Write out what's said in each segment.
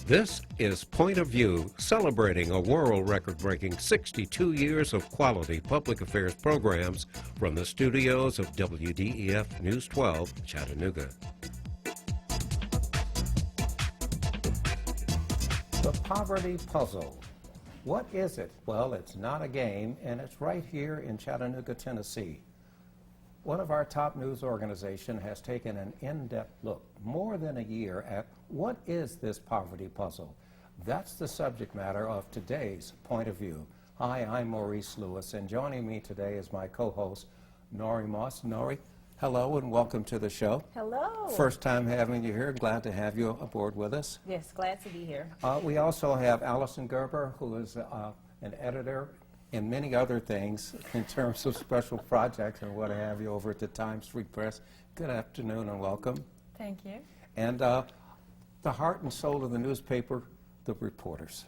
This is Point of View, celebrating a world record-breaking 62 years of quality public affairs programs from the studios of WDEF News 12, Chattanooga. The Poverty Puzzle. What is it? Well, it's not a game, and it's right here in Chattanooga, Tennessee. One of our top news organizations has taken an in-depth look, more than a year, at what is this poverty puzzle. That's the subject matter of today's Point of View. Hi, I'm Maurice Lewis, and joining me today is my co-host, Nori Moss. Nori, hello and welcome to the show. Hello. First time having you here. Glad to have you aboard with us. Yes, glad to be here. We also have Allison Gerber, who is an editor and many other things in terms of special projects and what have you over at the Times Street Press. Good afternoon and welcome. Thank you. And the heart and soul of the newspaper, the reporters.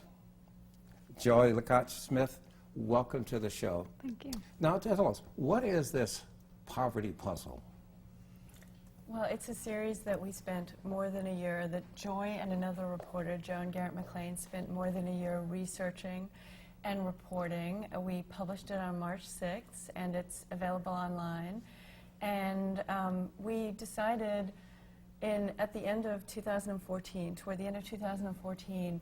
Joy LaCotte-Smith, welcome to the show. Thank you. Now tell us, what is this poverty puzzle? Well, it's a series that we spent more than a year, that Joy and another reporter, Joan Garrett McLean, spent more than a year researching and reporting. We published it on March 6th, and it's available online. And we decided at the end of 2014, toward the end of 2014,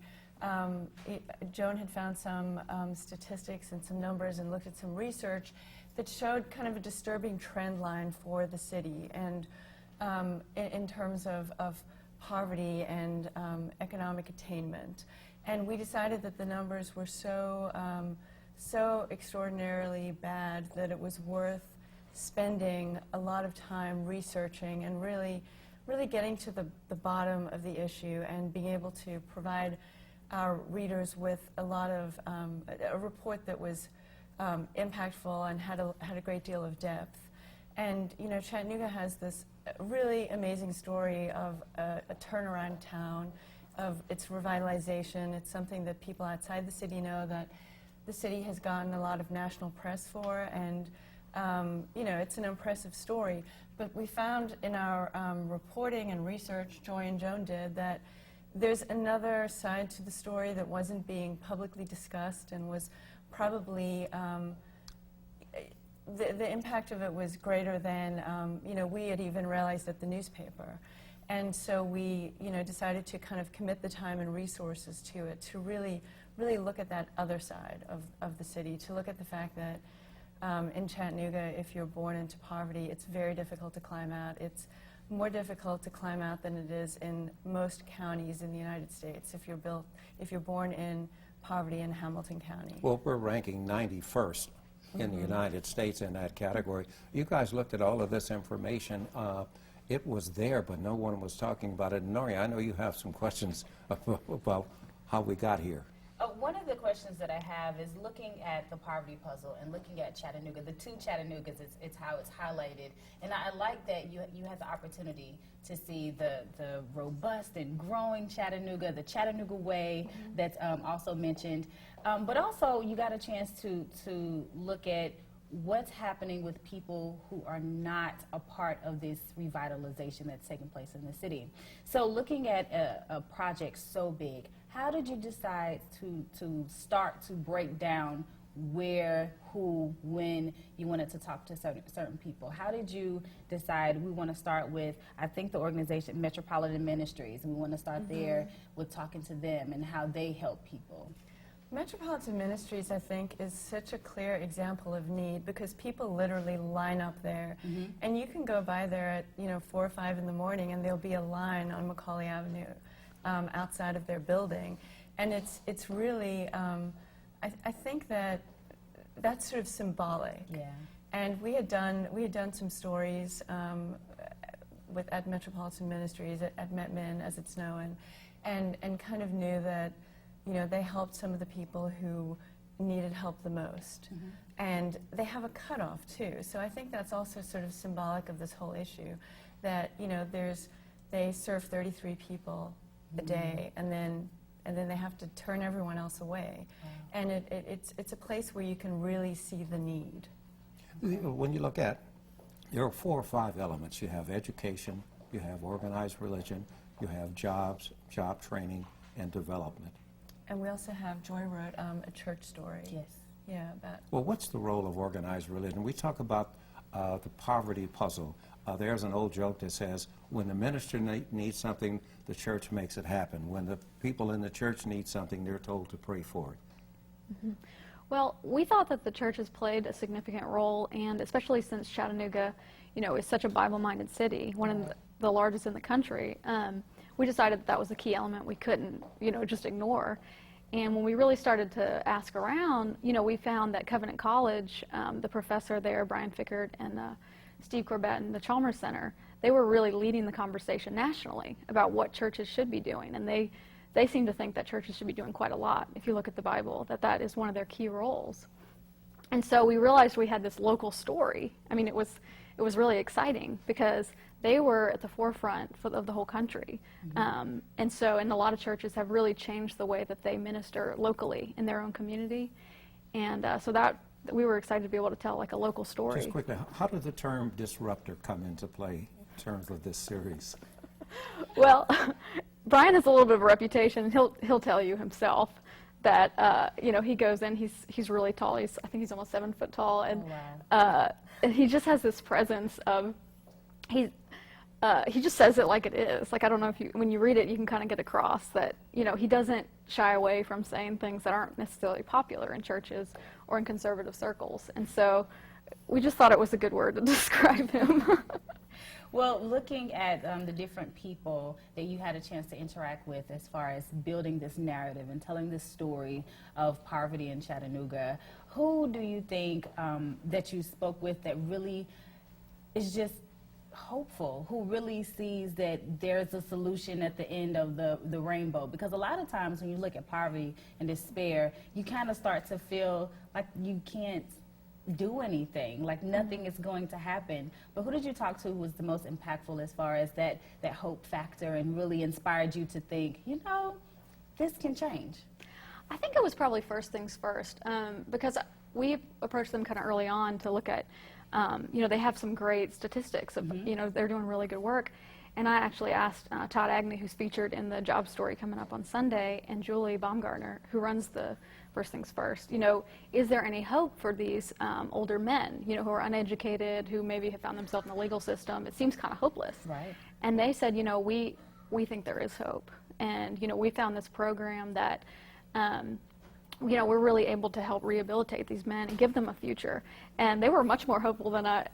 Joan had found some statistics and some numbers and looked at some research that showed kind of a disturbing trend line for the city, and in terms of poverty and economic attainment. And we decided that the numbers were so extraordinarily bad that it was worth spending a lot of time researching and really getting to the bottom of the issue and being able to provide our readers with a lot of a report that was impactful and had a great deal of depth. And you know, Chattanooga has this really amazing story of a turnaround town, of its revitalization. It's something that people outside the city know, that the city has gotten a lot of national press for, and you know, it's an impressive story. But we found in our reporting and research, Joy and Joan did, that there's another side to the story that wasn't being publicly discussed and was probably the impact of it was greater than you know, we had even realized at the newspaper. And so we, you know, decided to kind of commit the time and resources to it, to really look at that other side of the city, to look at the fact that in Chattanooga, if you're born into poverty, it's very difficult to climb out. It's more difficult to climb out than it is in most counties in the United States if you're born in poverty in Hamilton County. Well, we're ranking 91st in the United States in that category. You guys looked at all of this information. It was there, but no one was talking about it. Nori, I know you have some questions about how we got here. One of the questions that I have is looking at the poverty puzzle and looking at Chattanooga, the two Chattanoogas, it's how it's highlighted. And I like that you had the opportunity to see the robust and growing Chattanooga, the Chattanooga way that's also mentioned. But also you got a chance to look at what's happening with people who are not a part of this revitalization that's taking place in the city. So looking at a project so big, how did you decide to start to break down where, who, when you wanted to talk to certain people? How did you decide we want to start with, I think the organization Metropolitan Ministries, and we want to start there with talking to them and how they help people? Metropolitan Ministries, I think, is such a clear example of need, because people literally line up there. And you can go by there at 4 or 5 in the morning and there'll be a line on Macaulay Avenue outside of their building. And it's really, I think that's sort of symbolic. Yeah. And we had done some stories at Metropolitan Ministries, at MetMin as it's known, and kind of knew that they helped some of the people who needed help the most. And they have a cutoff, too. So I think that's also sort of symbolic of this whole issue, that, they serve 33 people a day, and then they have to turn everyone else away. And it's a place where you can really see the need. When you look at, there are 4 or 5 elements. You have education, you have organized religion, you have jobs, job training, and development. And we also have, Joy wrote a church story. Yes. Yeah, about Well, what's the role of organized religion? We talk about the poverty puzzle. There's an old joke that says, when the minister needs something, the church makes it happen. When the people in the church need something, they're told to pray for it. Well, we thought that the church has played a significant role, and especially since Chattanooga, is such a Bible-minded city, one of the largest in the country, we decided that was a key element we couldn't, just ignore. And when we really started to ask around, we found that Covenant College, the professor there, Brian Fickert, and Steve Corbett in the Chalmers Center, they were really leading the conversation nationally about what churches should be doing. And they seem to think that churches should be doing quite a lot, if you look at the Bible, that is one of their key roles. And so we realized we had this local story. I mean, it was really exciting because they were at the forefront of the whole country. And a lot of churches have really changed the way that they minister locally in their own community. And so that we were excited to be able to tell like a local story. Just quickly, how did the term disruptor come into play in terms of this series? Well, Brian has a little bit of a reputation. He'll tell you himself that he goes in. He's really tall. I think he's almost 7 foot tall, and and he just has this presence of he just says it like it is. Like, I don't know if when you read it, you can kind of get across that he doesn't shy away from saying things that aren't necessarily popular in churches or in conservative circles. And so we just thought it was a good word to describe him. Well, looking at the different people that you had a chance to interact with as far as building this narrative and telling this story of poverty in Chattanooga, who do you think that you spoke with that really is just hopeful, who really sees that there's a solution at the end of the rainbow? Because a lot of times when you look at poverty and despair, you kind of start to feel like you can't do anything, like nothing is going to happen. But who did you talk to who was the most impactful as far as that hope factor and really inspired you to think, this can change? I think it was probably First Things First, because we approached them kind of early on to look at, they have some great statistics of, they're doing really good work. And I actually asked Todd Agnew, who's featured in the job story coming up on Sunday, and Julie Baumgartner, who runs the First Things First, is there any hope for these older men, who are uneducated, who maybe have found themselves in the legal system? It seems kind of hopeless. Right. And they said, we think there is hope. And, we found this program that, we're really able to help rehabilitate these men and give them a future. And they were much more hopeful than I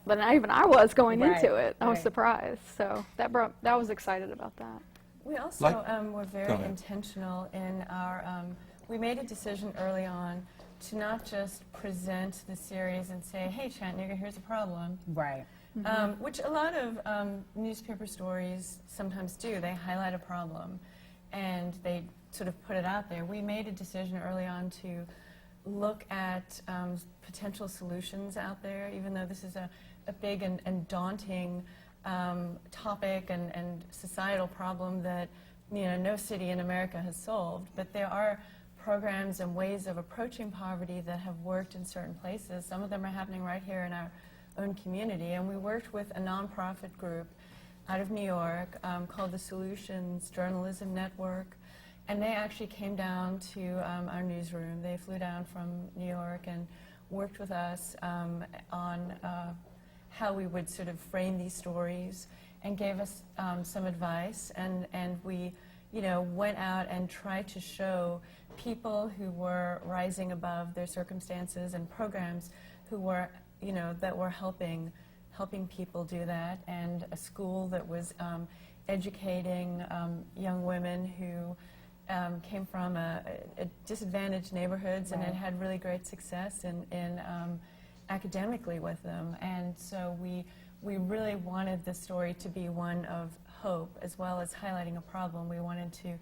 was going into it. I was surprised. So that was excited about that. We also were very intentional in our, we made a decision early on to not just present the series and say, hey, Chattanooga, here's a problem. Right. Which a lot of newspaper stories sometimes do. They highlight a problem and they sort of put it out there. We made a decision early on to look at potential solutions out there, even though this is a big and daunting topic and societal problem that no city in America has solved. But there are programs and ways of approaching poverty that have worked in certain places. Some of them are happening right here in our own community. And we worked with a nonprofit group out of New York called the Solutions Journalism Network. And they actually came down to our newsroom. They flew down from New York and worked with us on how we would sort of frame these stories and gave us some advice. And we went out and tried to show people who were rising above their circumstances and programs who were, that were helping people do that, and a school that was educating young women who came from disadvantaged neighborhoods and had really great success in academically with them. And so we really wanted the story to be one of hope as well as highlighting a problem. We wanted to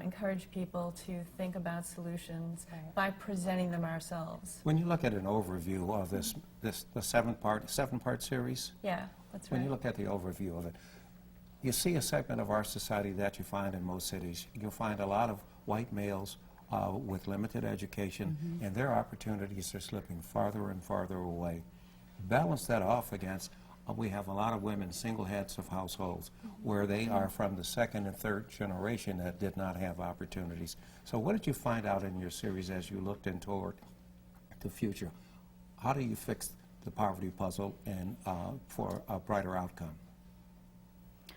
encourage people to think about solutions by presenting them ourselves. When you look at an overview of the seven-part series, Yeah, that's right. when you look at the overview of it, you see a segment of our society that you find in most cities. You'll find a lot of white males with limited education, and their opportunities are slipping farther and farther away. Balance that off against we have a lot of women, single heads of households, where they are from the second and third generation that did not have opportunities. So what did you find out in your series as you looked in toward the future? How do you fix the poverty puzzle and for a brighter outcome? Do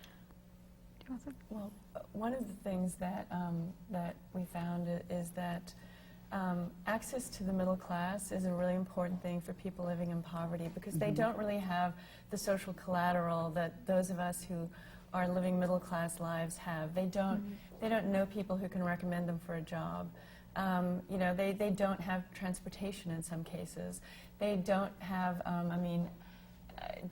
you want to say? Well, one of the things that that we found is that access to the middle class is a really important thing for people living in poverty, because they don't really have the social collateral that those of us who are living middle class lives have. They don't know people who can recommend them for a job. You know, they don't have transportation in some cases. They don't have,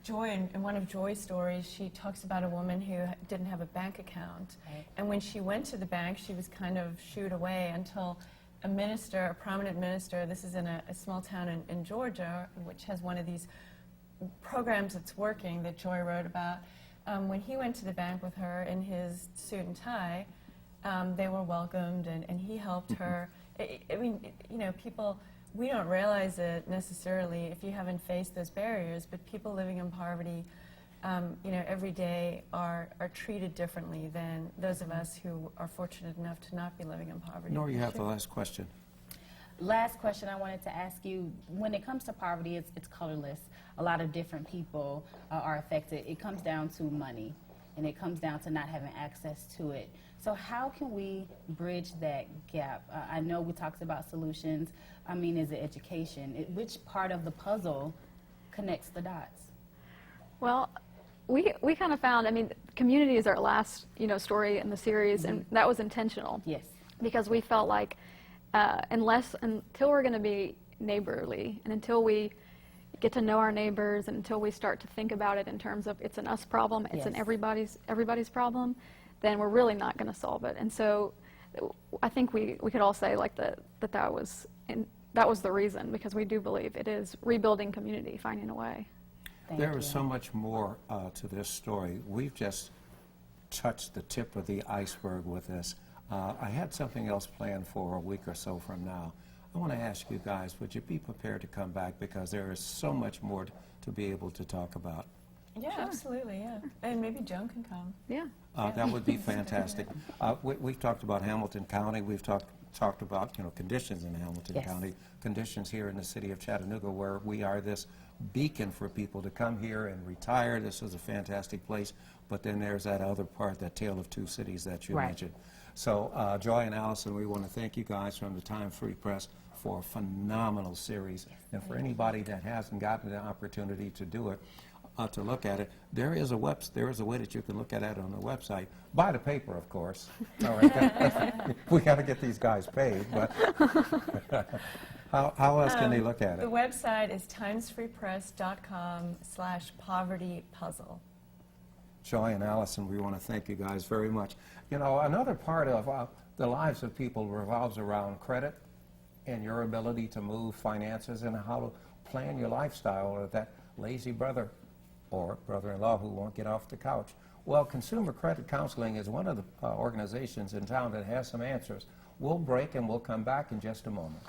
Joy, in one of Joy's stories, she talks about a woman who didn't have a bank account. Right. And when she went to the bank, she was kind of shooed away until a minister, a prominent minister, this is in a small town in Georgia, which has one of these programs that's working that Joy wrote about. When he went to the bank with her in his suit and tie, they were welcomed, and he helped her. You know, people, we don't realize it necessarily if you haven't faced those barriers, but people living in poverty, you know, every day are treated differently than those of us who are fortunate enough to not be living in poverty. Nora, you have the last question. Last question I wanted to ask you, when it comes to poverty, it's colorless. A lot of different people are affected. It comes down to money, and it comes down to not having access to it. So how can we bridge that gap? I know we talked about solutions. I mean, is it education? Which part of the puzzle connects the dots? Well, we kind of found, I mean, community is our last, you know, story in the series, and that was intentional. Yes. Because we felt like until we're going to be neighborly, and until we get to know our neighbors, and until we start to think about it in terms of it's an us problem, it's an Yes. everybody's problem, then we're really not going to solve it. And so I think we could all say like that was the reason, because we do believe it is rebuilding community, finding a way. There is so much more to this story. We've just touched the tip of the iceberg with this. I had something else planned for a week or so from now. I want to ask you guys, would you be prepared to come back, because there is so much more to be able to talk about. Yeah, absolutely, yeah. And maybe Joan can come. Yeah. That would be fantastic. We've talked about Hamilton County. We've talked about, you know, conditions in Hamilton Yes. County, conditions here in the city of Chattanooga, where we are this beacon for people to come here and retire. This is a fantastic place. But then there's that other part, that tale of two cities that you Right. mentioned. So Joy and Allison, we want to thank you guys from the Time Free Press for a phenomenal series. And for anybody that hasn't gotten the opportunity to do it, to look at it, there is a way that you can look at it on the website. Buy the paper, of course. All right, we got to get these guys paid, but how else can they look at The it? website is timesfreepress.com/povertypuzzle. Joy and Allison, we want to thank you guys very much. You know, another part of the lives of people revolves around credit and your ability to move finances and how to plan your lifestyle, or that lazy brother or brother-in-law who won't get off the couch. Well, Consumer Credit Counseling is one of the organizations in town that has some answers. We'll break and we'll come back in just a moment.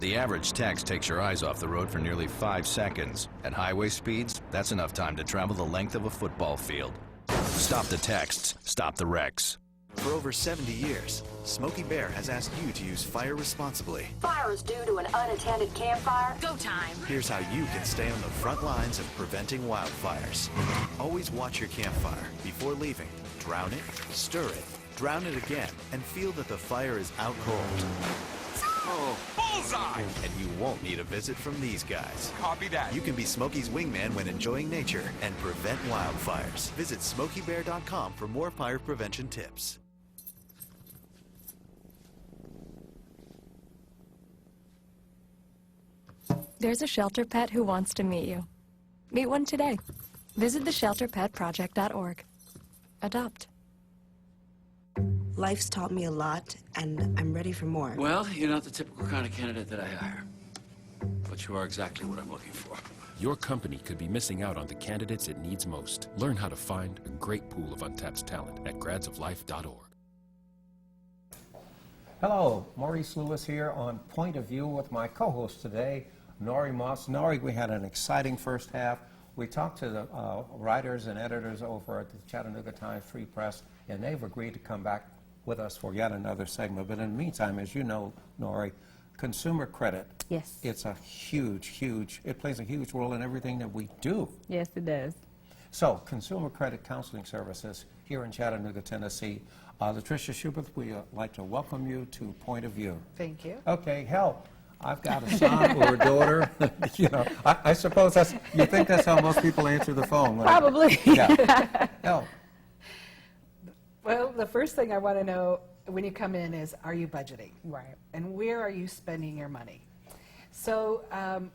The average text takes your eyes off the road for nearly 5 seconds. At highway speeds, that's enough time to travel the length of a football field. Stop the texts, stop the wrecks. For over 70 years, Smokey Bear has asked you to use fire responsibly. Fire is due to an unattended campfire. Go time. Here's how you can stay on the front lines of preventing wildfires. Always watch your campfire before leaving. Drown it, stir it, drown it again, and feel that the fire is out cold. Oh, bullseye! And you won't need a visit from these guys. Copy that. You can be Smokey's wingman when enjoying nature and prevent wildfires. Visit SmokeyBear.com for more fire prevention tips. There's a shelter pet who wants to meet you. Meet one today. Visit theshelterpetproject.org. Adopt. Life's taught me a lot, and I'm ready for more. Well, you're not the typical kind of candidate that I hire. But you are exactly what I'm looking for. Your company could be missing out on the candidates it needs most. Learn how to find a great pool of untapped talent at gradsoflife.org. Hello, Maurice Lewis here on Point of View with my co-host today, Nori Moss. Nori, we had an exciting first half. We talked to the writers and editors over at the Chattanooga Times Free Press, and they've agreed to come back with us for yet another segment. But in the meantime, as you know, Nori, consumer credit, Yes. it's a huge, it plays a huge role in everything that we do. Yes, it does. So, Consumer Credit Counseling Services here in Chattanooga, Tennessee. Latricia Schubert, we'd like to welcome you to Point of View. Thank you. Okay, help. I've got a son or a daughter. You know, I suppose that's, you think that's how most people answer the phone. Probably. Yeah. Help. Well, the first thing I want to know when you come in is, are you budgeting? Right. And where are you spending your money? So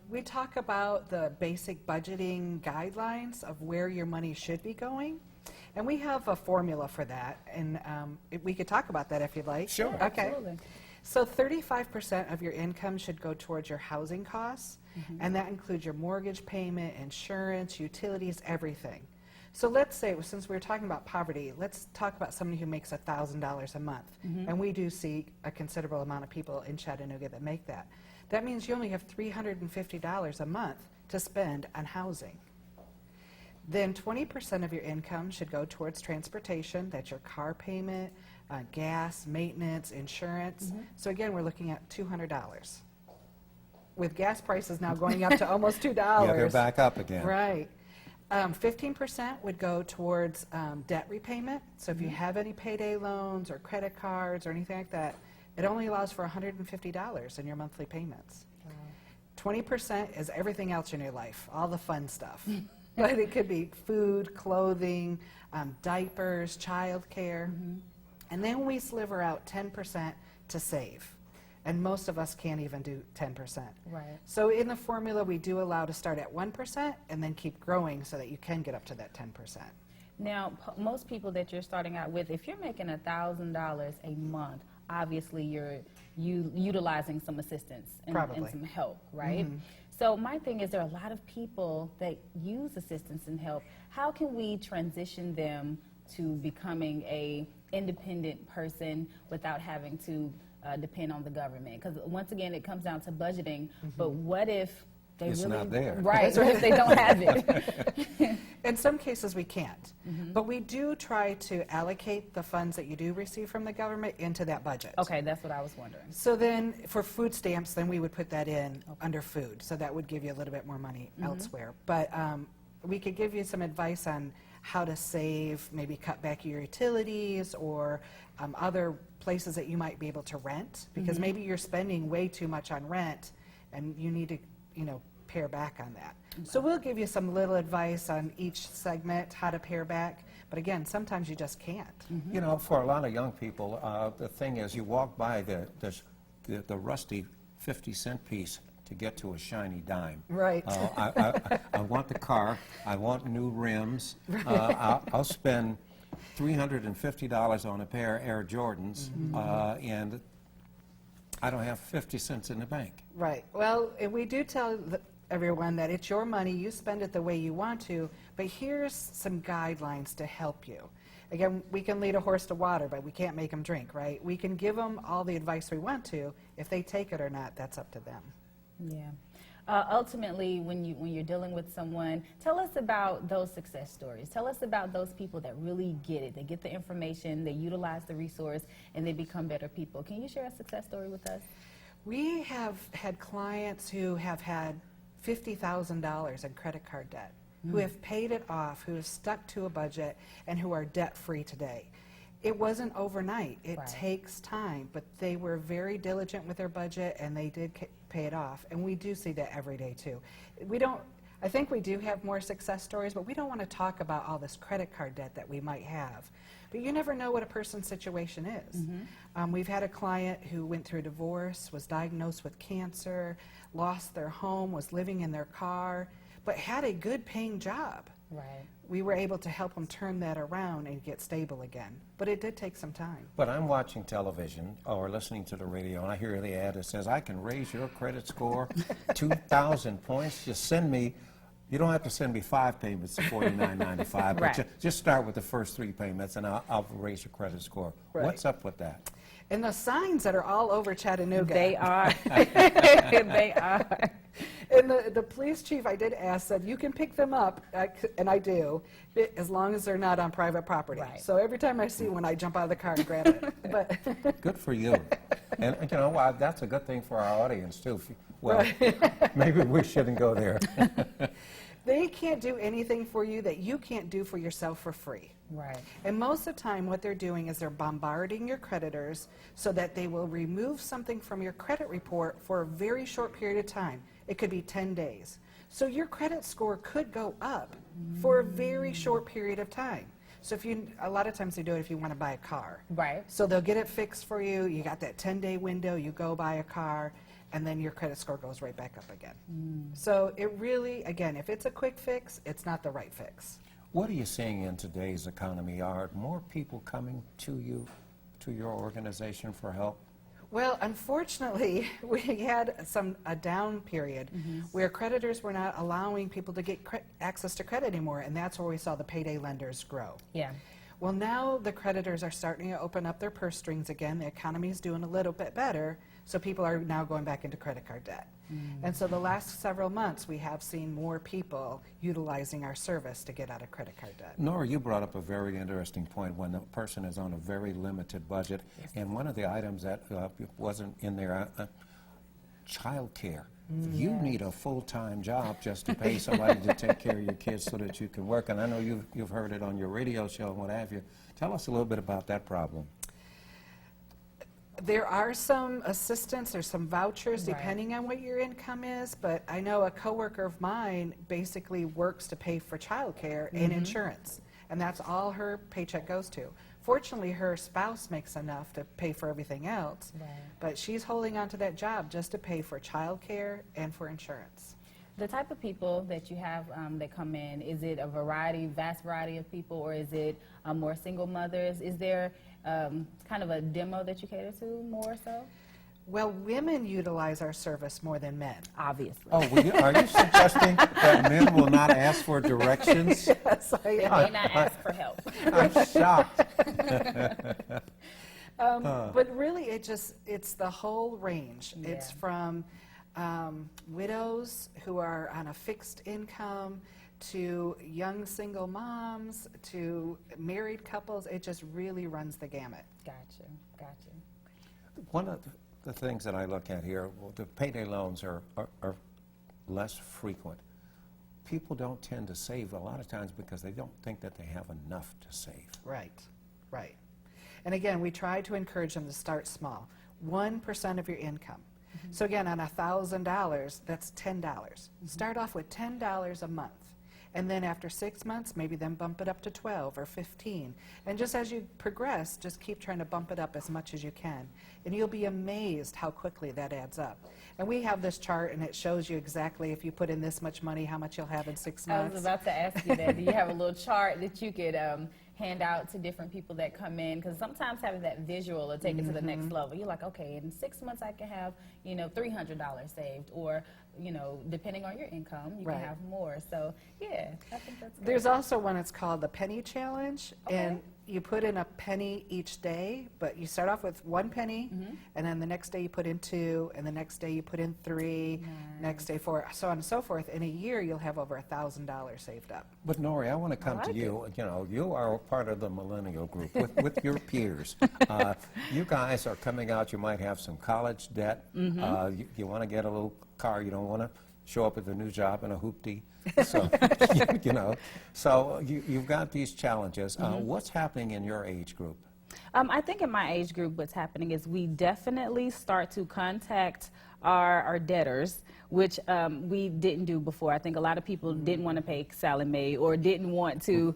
we talk about the basic budgeting guidelines of where your money should be going. And we have a formula for that. And we could talk about that if you'd like. Sure. Okay. Absolutely. So 35% of your income should go towards your housing costs. And that includes your mortgage payment, insurance, utilities, everything. So let's say, since we're talking about poverty, let's talk about somebody who makes $1,000 a month. And we do see a considerable amount of people in Chattanooga that make that. That means you only have $350 a month to spend on housing. Then 20% of your income should go towards transportation. That's your car payment, gas, maintenance, insurance. So again, we're looking at $200. With gas prices now going up to almost $2. Yeah, they're back up again. Right. 15% would go towards debt repayment. So if you have any payday loans or credit cards or anything like that, it only allows for $150 in your monthly payments. 20% is everything else in your life, all the fun stuff. But it could be food, clothing, diapers, childcare. And then we sliver out 10% to save. And most of us can't even do 10%. Right. So in the formula, we do allow to start at 1% and then keep growing so that you can get up to that 10%. Now, most people that you're starting out with, if you're making $1,000 a month, obviously you're utilizing some assistance and some help, right? So my thing is, there are a lot of people that use assistance and help. How can we transition them to becoming a independent person without having to depend on the government? Because once again, it comes down to budgeting. But what if they it's really not there? Right. What if they don't have it? In some cases, we can't. But we do try to allocate the funds that you do receive from the government into that budget. Okay, that's what I was wondering. So then, for food stamps, then we would put that in under food. So that would give you a little bit more money elsewhere. But we could give you some advice on how to save, maybe cut back your utilities or other places that you might be able to rent, because maybe you're spending way too much on rent and you need to, pare back on that. So we'll give you some little advice on each segment, how to pare back. But again, sometimes you just can't. You know, for a lot of young people, the thing is, you walk by the rusty 50-cent piece to get to a shiny dime. Right. I want the car. I want new rims. I'll spend $350 on a pair of Air Jordans, and I don't have 50 cents in the bank. Right. Well, we do tell everyone that it's your money, you spend it the way you want to, but here's some guidelines to help you. Again, we can lead a horse to water, but we can't make them drink, right? We can give them all the advice we want to. If they take it or not, that's up to them. Yeah. Ultimately, when you're dealing with someone, tell us about those success stories. Tell us about those people that really get it. They get the information, they utilize the resource, and they become better people. Can you share a success story with us? We have had clients who have had $50,000 in credit card debt, who have paid it off, who have stuck to a budget, and who are debt-free today. It wasn't overnight. It takes time, but they were very diligent with their budget, and they did pay it off. And we do see that every day, too. I think we do have more success stories, but we don't want to talk about all this credit card debt that we might have. But you never know what a person's situation is. We've had a client who went through a divorce, was diagnosed with cancer, lost their home, was living in their car, but had a good paying job. Right. We were able to help them turn that around and get stable again. But it did take some time. But I'm watching television or listening to the radio, and I hear the ad that says, I can raise your credit score 2,000 points. Just send me, you don't have to send me 5 payments of $49.95, but just start with the first 3 payments, and I'll raise your credit score. What's up with that? And the signs that are all over Chattanooga. They are. They are. And the police chief, I did ask, said, you can pick them up, and I do, as long as they're not on private property. Right. So every time I see one, I jump out of the car and grab it. But Good for you. And you know what? That's a good thing for our audience, too. Well, maybe we shouldn't go there. they can't do anything for you that you can't do for yourself for free. Right. And most of the time, what they're doing is they're bombarding your creditors so that they will remove something from your credit report for a very short period of time. It could be 10 days. So your credit score could go up for a very short period of time. So if you, a lot of times they do it if you want to buy a car. Right. So they'll get it fixed for you. You got that 10-day window. You go buy a car, and then your credit score goes right back up again. So it really, again, if it's a quick fix, it's not the right fix. What are you seeing in today's economy? Are more people coming to you, to your organization for help? Well, unfortunately, we had a down period where creditors were not allowing people to get access to credit anymore, and that's where we saw the payday lenders grow. Yeah. Well, now the creditors are starting to open up their purse strings again. The economy is doing a little bit better, so people are now going back into credit card debt. And so the last several months, we have seen more people utilizing our service to get out of credit card debt. Nora, you brought up a very interesting point when the person is on a very limited budget, and one of the items that wasn't in there, child care. You need a full-time job just to pay somebody to take care of your kids so that you can work. And I know you've heard it on your radio show and what have you. Tell us a little bit about that problem. There are some assistance or some vouchers depending on what your income is, but I know a coworker of mine basically works to pay for childcare and insurance, and that's all her paycheck goes to. Fortunately, her spouse makes enough to pay for everything else, but she's holding on to that job just to pay for childcare and for insurance. The type of people that you have that come in, is it a variety, vast variety of people, or is it more single mothers? Is there kind of a demo that you cater to more so? Well, women utilize our service more than men. Obviously. Oh, are you suggesting that men will not ask for directions? Yes, I They am. may not ask for help. I'm shocked. But really, it's the whole range. It's from widows who are on a fixed income to young single moms to married couples. It just really runs the gamut. Gotcha, gotcha. One of the things that I look at here, well, the payday loans are less frequent. People don't tend to save a lot of times because they don't think that they have enough to save. Right, right. And again, we try to encourage them to start small. 1% of your income. So again, on $1,000, that's $10. Start off with $10 a month. And then after 6 months, maybe then bump it up to 12 or 15. And just as you progress, just keep trying to bump it up as much as you can. And you'll be amazed how quickly that adds up. And we have this chart, and it shows you exactly if you put in this much money, how much you'll have in 6 months. I was about to ask you that. Do you have a little chart that you could hand out to different people that come in? Because sometimes having that visual will take it to the next level. You're like, okay, in 6 months I can have, $300 saved, or, depending on your income, you can have more. So, yeah, I think that's good. There's also one that's called the Penny Challenge, and you put in a penny each day, but you start off with 1 penny, and then the next day you put in 2, and the next day you put in 3, next day 4, so on and so forth. In a year, you'll have over $1,000 saved up. But Nori, I want to come to you. You are part of the millennial group with your peers. You guys are coming out. You might have some college debt. You want to get a little car. You don't want to show up at the new job in a hoopty. So, so you've got these challenges. What's happening in your age group? I think in my age group, what's happening is we definitely start to contact our debtors, which we didn't do before. I think a lot of people didn't want to pay Sallie Mae or didn't want to,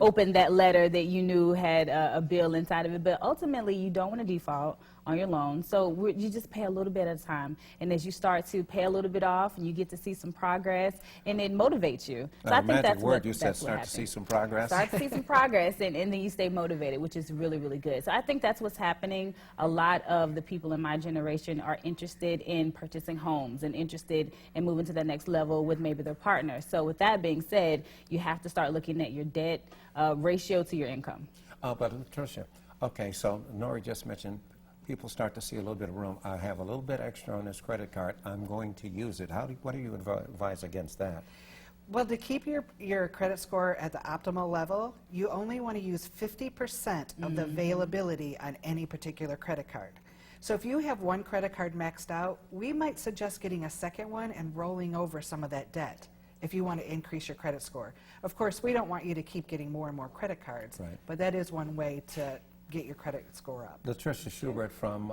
open that letter that you knew had a bill inside of it. But ultimately, you don't want to default on your loan. So you just pay a little bit at a time. And as you start to pay a little bit off, and you get to see some progress, and it motivates you. So I think that's what you said, start to see some progress. Start to see some progress, and then you stay motivated, which is really, really good. So I think that's what's happening. A lot of the people in my generation are interested in purchasing homes and interested in moving to the next level with maybe their partner. So with that being said, you have to start looking at your debt ratio to your income. But Tricia, okay, so Nori just mentioned people start to see a little bit of room. I have a little bit extra on this credit card. I'm going to use it. What do you advise against that? Well, to keep your credit score at the optimal level, you only want to use 50% of the availability on any particular credit card. So if you have one credit card maxed out, we might suggest getting a second one and rolling over some of that debt if you want to increase your credit score. Of course, we don't want you to keep getting more and more credit cards, but that is one way to get your credit score up. Latricia Schubert from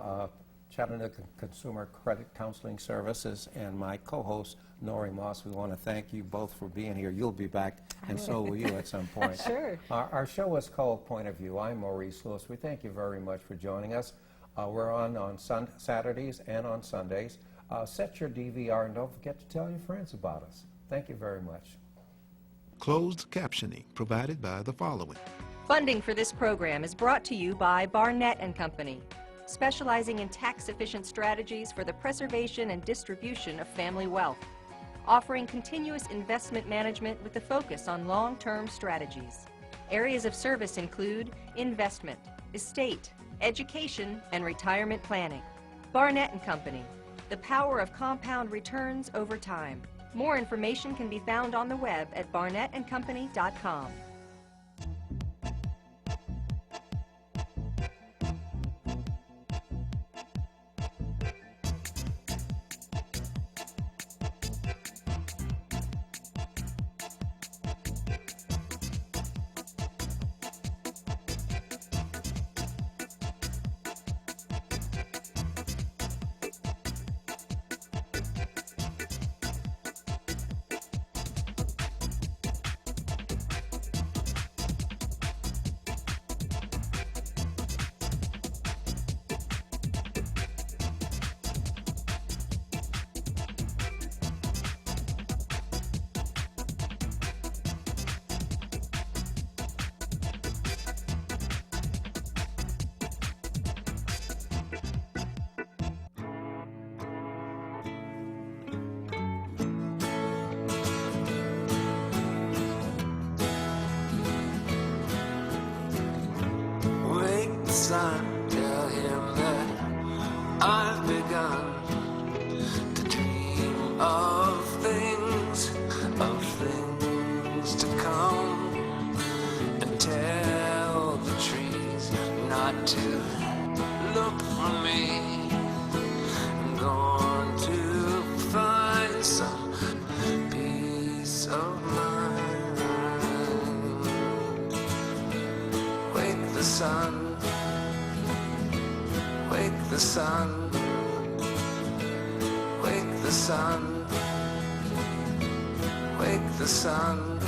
Chattanooga Consumer Credit Counseling Services and my co-host, Nori Moss. We want to thank you both for being here. You'll be back, and so will you at some point. Sure. Our show is called Point of View. I'm Maurice Lewis. We thank you very much for joining us. We're on Saturdays and on Sundays. Set your DVR and don't forget to tell your friends about us. Thank you very much. Closed captioning provided by the following. Funding for this program is brought to you by Barnett & Company, specializing in tax-efficient strategies for the preservation and distribution of family wealth, offering continuous investment management with a focus on long-term strategies. Areas of service include investment, estate, education, and retirement planning. Barnett & Company, the power of compound returns over time. More information can be found on the web at barnettandcompany.com. Son, tell him that I've begun to dream of things to come, and tell the trees not to look for me. I'm going to find some peace of mind. Wake the sun. Wake the sun, wake the sun, wake the sun.